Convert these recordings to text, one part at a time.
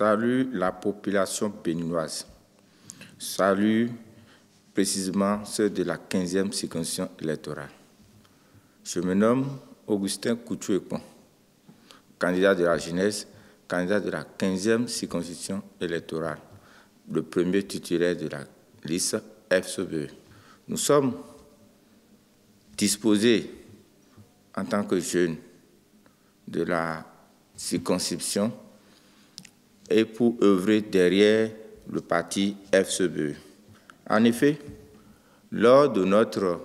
Salue la population béninoise. Salue précisément ceux de la 15e circonscription électorale. Je me nomme Augustin Coutu-Ekpon, candidat de la jeunesse, candidat de la 15e circonscription électorale, le premier titulaire de la liste FCBE. Nous sommes disposés, en tant que jeunes de la circonscription, et pour œuvrer derrière le parti FCBE. En effet, lors de notre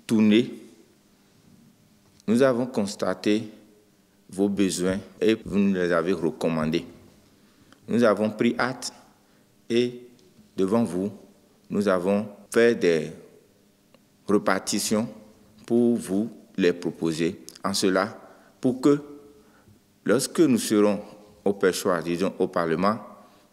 tournée, nous avons constaté vos besoins et vous nous les avez recommandés. Nous avons pris acte et devant vous, nous avons fait des repartitions pour vous les proposer. En cela, pour que lorsque nous serons au perchoir, disons au Parlement,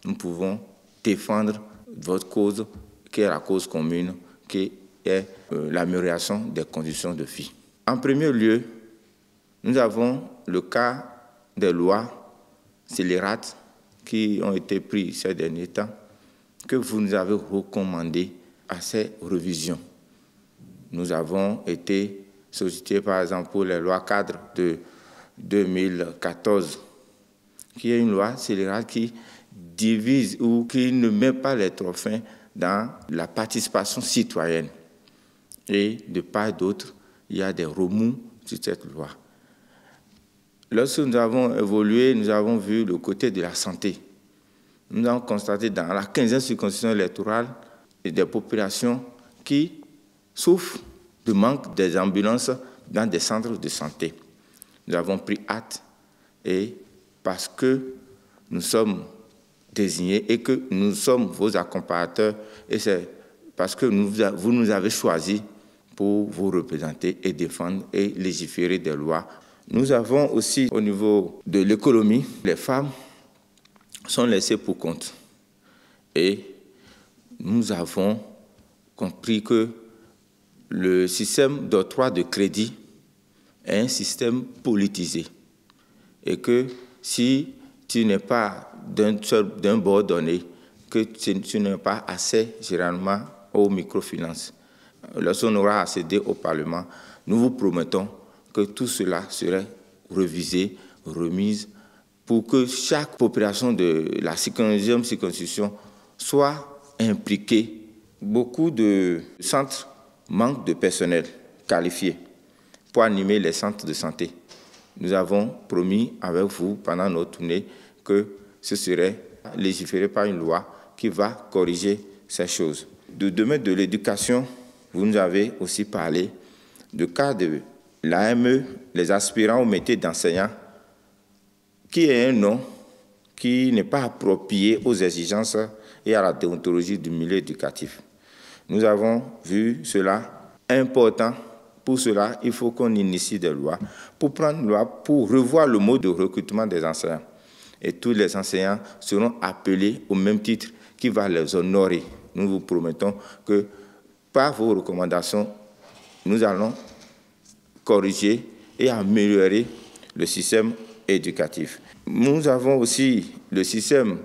nous pouvons défendre votre cause, qui est la cause commune, qui est l'amélioration des conditions de vie. En premier lieu, nous avons le cas des lois scélérates qui ont été prises ces derniers temps, que vous nous avez recommandé à ces révisions. Nous avons été sollicités, par exemple, pour les lois cadres de 2014, qui est une loi scélérate qui divise ou qui ne met pas les trophées dans la participation citoyenne. Et de part et d'autre, il y a des remous sur cette loi. Lorsque nous avons évolué, nous avons vu le côté de la santé. Nous avons constaté dans la 15e circonscription électorale des populations qui souffrent du manque des ambulances dans des centres de santé. Nous avons pris acte et parce que nous sommes désignés et que nous sommes vos accompagnateurs et c'est parce que vous nous avez choisis pour vous représenter et défendre et légiférer des lois. Nous avons aussi au niveau de l'économie, les femmes sont laissées pour compte. Et nous avons compris que le système d'octroi de crédit est un système politisé. Et que si tu n'es pas d'un bord donné, que tu n'es pas assez généralement aux microfinances. Lorsqu'on aura accédé au Parlement, nous vous promettons que tout cela serait révisé, remis, pour que chaque population de la 15e circonscription soit impliquée. Beaucoup de centres manquent de personnel qualifié pour animer les centres de santé. Nous avons promis avec vous pendant notre tournée que ce serait légiféré par une loi qui va corriger ces choses. Du domaine de l'éducation, vous nous avez aussi parlé du cas de l'AME, les aspirants au métier d'enseignant, qui est un nom qui n'est pas approprié aux exigences et à la déontologie du milieu éducatif. Nous avons vu cela important. Pour cela, il faut qu'on initie des lois, pour prendre une loi, pour revoir le mode de recrutement des enseignants. Et tous les enseignants seront appelés au même titre qui va les honorer. Nous vous promettons que par vos recommandations, nous allons corriger et améliorer le système éducatif. Nous avons aussi le système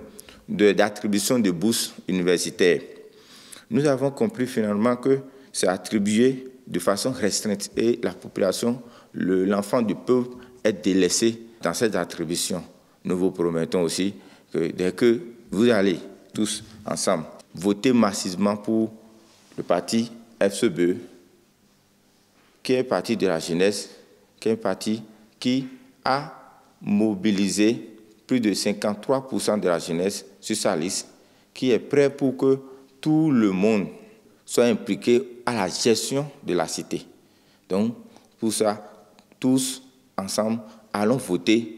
d'attribution de bourses universitaires. Nous avons compris finalement que c'est attribué de façon restreinte et la population, l'enfant du peuple est délaissé dans cette attribution. Nous vous promettons aussi que dès que vous allez tous ensemble voter massivement pour le parti FCBE, qui est un parti de la jeunesse, qui est un parti qui a mobilisé plus de 53% de la jeunesse sur sa liste, qui est prêt pour que tout le monde soit impliqué à la gestion de la cité. Donc, pour ça, tous ensemble, allons voter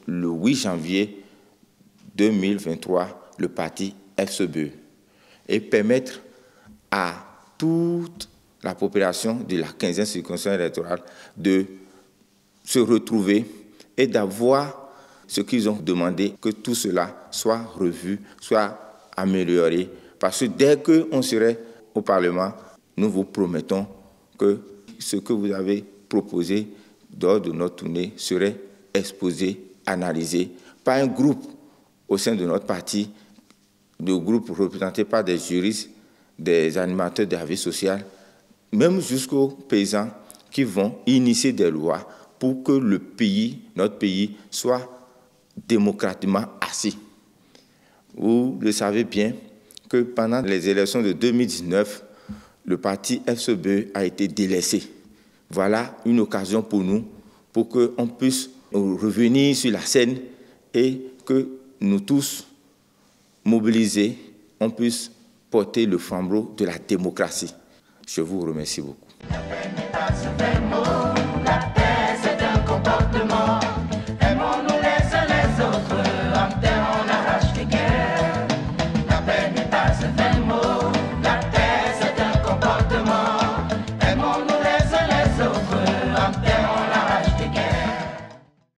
le 8 janvier 2023 le parti FCBE et permettre à toute la population de la 15e circonscription électorale de se retrouver et d'avoir ce qu'ils ont demandé, que tout cela soit revu, soit amélioré. Parce que dès qu'on serait au Parlement, nous vous promettons que ce que vous avez proposé lors de notre tournée serait exposé, analysé par un groupe au sein de notre parti, de groupes représentés par des juristes, des animateurs de la vie sociale, même jusqu'aux paysans qui vont initier des lois pour que le pays, notre pays, soit démocratiquement assis. Vous le savez bien que pendant les élections de 2019, le parti FCBE a été délaissé. Voilà une occasion pour nous, pour qu'on puisse revenir sur la scène et que nous tous, mobilisés, on puisse porter le flambeau de la démocratie. Je vous remercie beaucoup.